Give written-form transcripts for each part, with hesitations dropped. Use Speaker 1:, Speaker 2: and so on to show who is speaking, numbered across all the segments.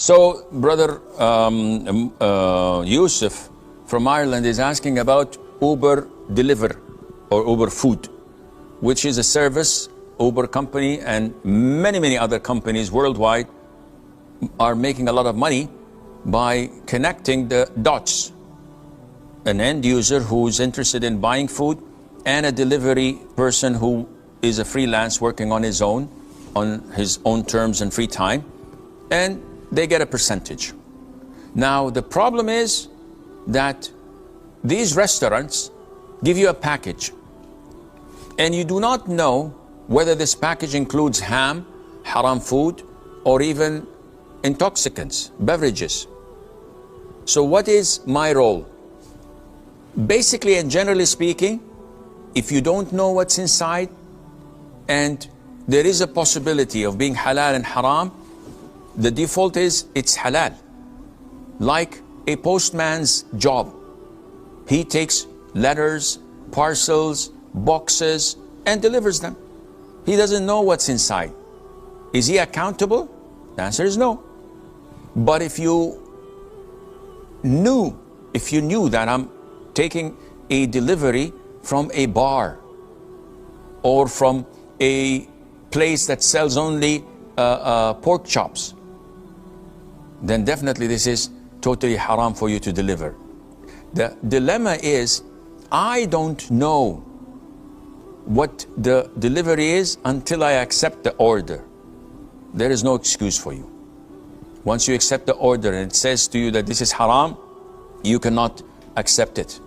Speaker 1: So, brother Yusuf from Ireland is asking about Uber Deliver or Uber Food, which is a service. Uber company and many other companies worldwide are making a lot of money by connecting the dots. An end user who's interested in buying food and a delivery person who is a freelance working on his own terms and free time, and they get a percentage. Now the problem is that these restaurants give you a package and you do not know whether this package includes ham, haram food, or even intoxicants, beverages. So what is my role? Basically and generally speaking, if you don't know what's inside and there is a possibility of being halal and haram, the default is it's halal. Like a postman's job. He takes letters, parcels, boxes, and delivers them. He doesn't know what's inside. Is he accountable? The answer is no. But if you knew that I'm taking a delivery from a bar or from a place that sells only pork chops, then definitely this is totally haram for you to deliver. The dilemma is, I don't know what the delivery is until I accept the order. There is no excuse for you. Once you accept the order and it says to you that this is haram, you cannot accept it.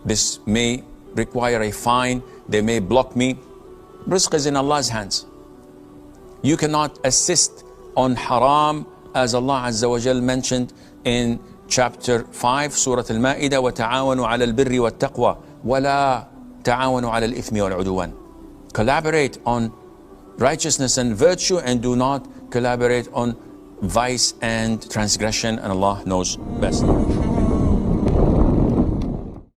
Speaker 1: This may require a fine, they may block me. Rizq is in Allah's hands. You cannot assist on haram, as Allah Azza wa Jal mentioned in chapter 5, Surah Al-Ma'idah, وَتَعَاوَنُوا عَلَى الْبِرِّ وَالتَّقْوَى وَلَا تَعَاوَنُوا عَلَى الْإِثْمِ وَالْعُدْوَانِ. Collaborate on righteousness and virtue and do not collaborate on vice and transgression, and Allah knows best.